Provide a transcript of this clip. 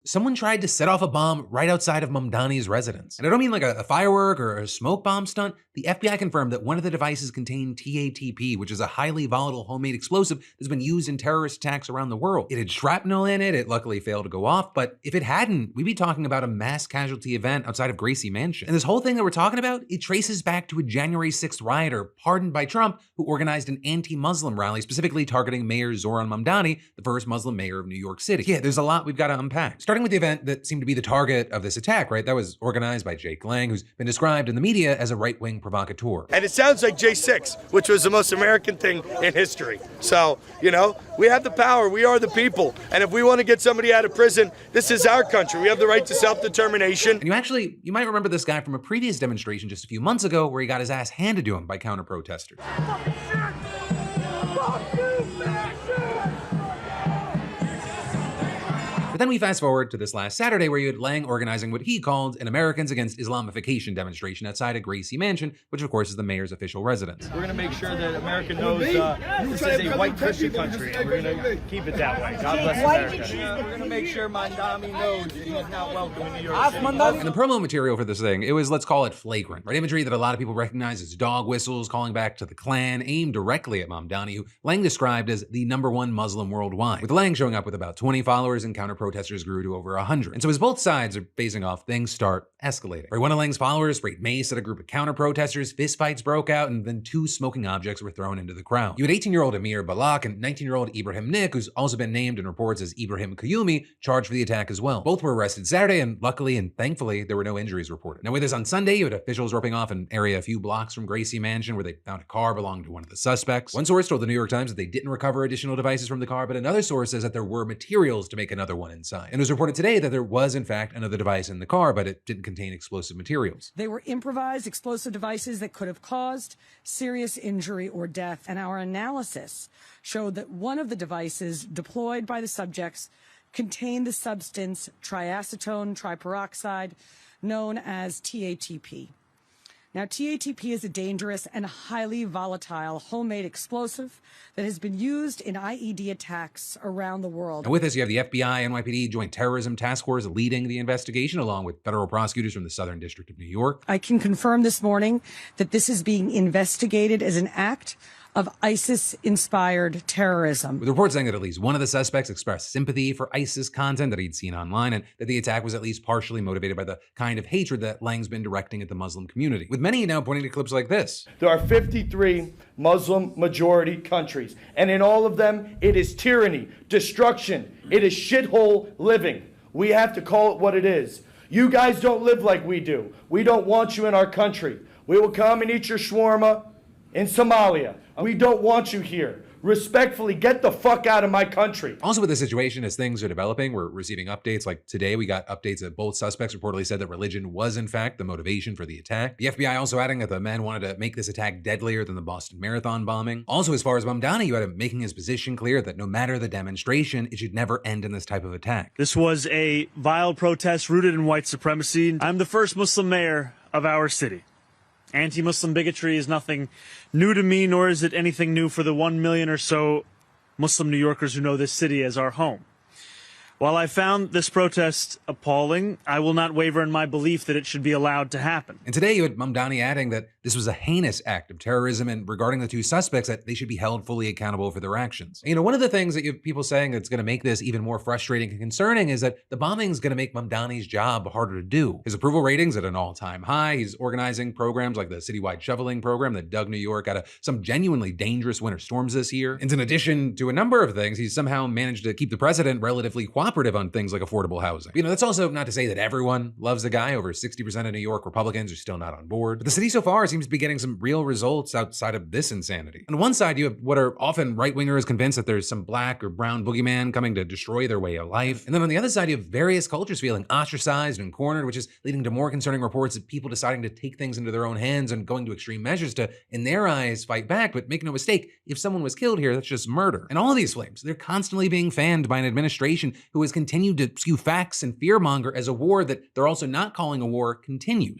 Someone tried to set off a bomb right outside of Mamdani's residence. And I don't mean like a firework or a smoke bomb stunt. The FBI confirmed that one of the devices contained TATP, which is a highly volatile homemade explosive that's been used in terrorist attacks around the world. It had shrapnel in it. It luckily failed to go off. But if it hadn't, we'd be talking about a mass casualty event outside of Gracie Mansion. And this whole thing that we're talking about, it traces back to a January 6th rioter pardoned by Trump who organized an anti-Muslim rally specifically targeting Mayor Zohran Mamdani, the first Muslim mayor of New York City. Yeah, there's a lot we've got to unpack. Starting with the event that seemed to be the target of this attack, right? That was organized by Jake Lang, who's been described in the media as a right-wing provocateur. And it sounds like J6, which was the most American thing in history. So, you know, we have the power, we are the people. And if we want to get somebody out of prison, this is our country. We have the right to self-determination. And you might remember this guy from a previous demonstration just a few months ago where he got his ass handed to him by counter-protesters. Then we fast forward to this last Saturday where you had Lang organizing what he called an Americans Against Islamification demonstration outside of Gracie Mansion, which of course is the mayor's official residence. We're going to make sure that America knows this is a white Christian country, and we're going to keep it that way. God bless America. We're going to make sure Mamdani knows that he's not welcome in New York City. And the promo material for this thing, it was, let's call it flagrant, right? Imagery that a lot of people recognize as dog whistles, calling back to the Klan, aimed directly at Mamdani, who Lang described as the #1 Muslim worldwide. With Lang showing up with about 20 followers and counter-protesters grew to over 100. And so as both sides are facing off, things start escalating. Right, one of Lang's followers sprayed mace at a group of counter-protesters, fistfights broke out, and then 2 smoking objects were thrown into the crowd. You had 18-year-old Amir Balak and 19-year-old Ibrahim Nik, who's also been named in reports as Ibrahim Kayumi, charged for the attack as well. Both were arrested Saturday, and luckily and thankfully, there were no injuries reported. Now with this on Sunday, you had officials roping off an area a few blocks from Gracie Mansion where they found a car belonging to one of the suspects. One source told the New York Times that they didn't recover additional devices from the car, but another source says that there were materials to make another one inside. And it was reported today that there was in fact another device in the car, but it didn't contain explosive materials. They were improvised explosive devices that could have caused serious injury or death, and our analysis showed that one of the devices deployed by the subjects contained the substance triacetone triperoxide, known as TATP. Now, TATP is a dangerous and highly volatile homemade explosive that has been used in IED attacks around the world. And with this, you have the FBI, NYPD, Joint Terrorism Task Force leading the investigation, along with federal prosecutors from the Southern District of New York. I can confirm this morning that this is being investigated as an act of ISIS-inspired terrorism. With reports saying that at least one of the suspects expressed sympathy for ISIS content that he'd seen online, and that the attack was at least partially motivated by the kind of hatred that Lang's been directing at the Muslim community. With many now pointing to clips like this. There are 53 Muslim majority countries, and in all of them, it is tyranny, destruction, it is shithole living. We have to call it what it is. You guys don't live like we do. We don't want you in our country. We will come and eat your shawarma in Somalia. We don't want you here. Respectfully, get the fuck out of my country. Also with the situation, as things are developing, we're receiving updates. Like today, we got updates that both suspects reportedly said that religion was in fact the motivation for the attack. The FBI also adding that the men wanted to make this attack deadlier than the Boston Marathon bombing. Also, as far as Mamdani, you had him making his position clear that no matter the demonstration, it should never end in this type of attack. This was a vile protest rooted in white supremacy. I'm the first Muslim mayor of our city. Anti-Muslim bigotry is nothing new to me, nor is it anything new for the 1 million or so Muslim New Yorkers who know this city as our home. While I found this protest appalling, I will not waver in my belief that it should be allowed to happen. And today you had Mamdani adding that this was a heinous act of terrorism, and regarding the 2 suspects, that they should be held fully accountable for their actions. You know, one of the things that you have people saying that's going to make this even more frustrating and concerning is that the bombing is going to make Mamdani's job harder to do. His approval ratings at an all-time high. He's organizing programs like the citywide shoveling program that dug New York out of some genuinely dangerous winter storms this year. And in addition to a number of things, he's somehow managed to keep the president relatively cooperative on things like affordable housing. You know, that's also not to say that everyone loves the guy. Over 60% of New York Republicans are still not on board. But the city so far seems to be getting some real results outside of this insanity. On one side, you have what are often right-wingers convinced that there's some black or brown boogeyman coming to destroy their way of life. And then on the other side, you have various cultures feeling ostracized and cornered, which is leading to more concerning reports of people deciding to take things into their own hands and going to extreme measures to, in their eyes, fight back. But make no mistake, if someone was killed here, that's just murder. And all of these flames, they're constantly being fanned by an administration who has continued to skew facts and fearmonger as a war that they're also not calling a war continues.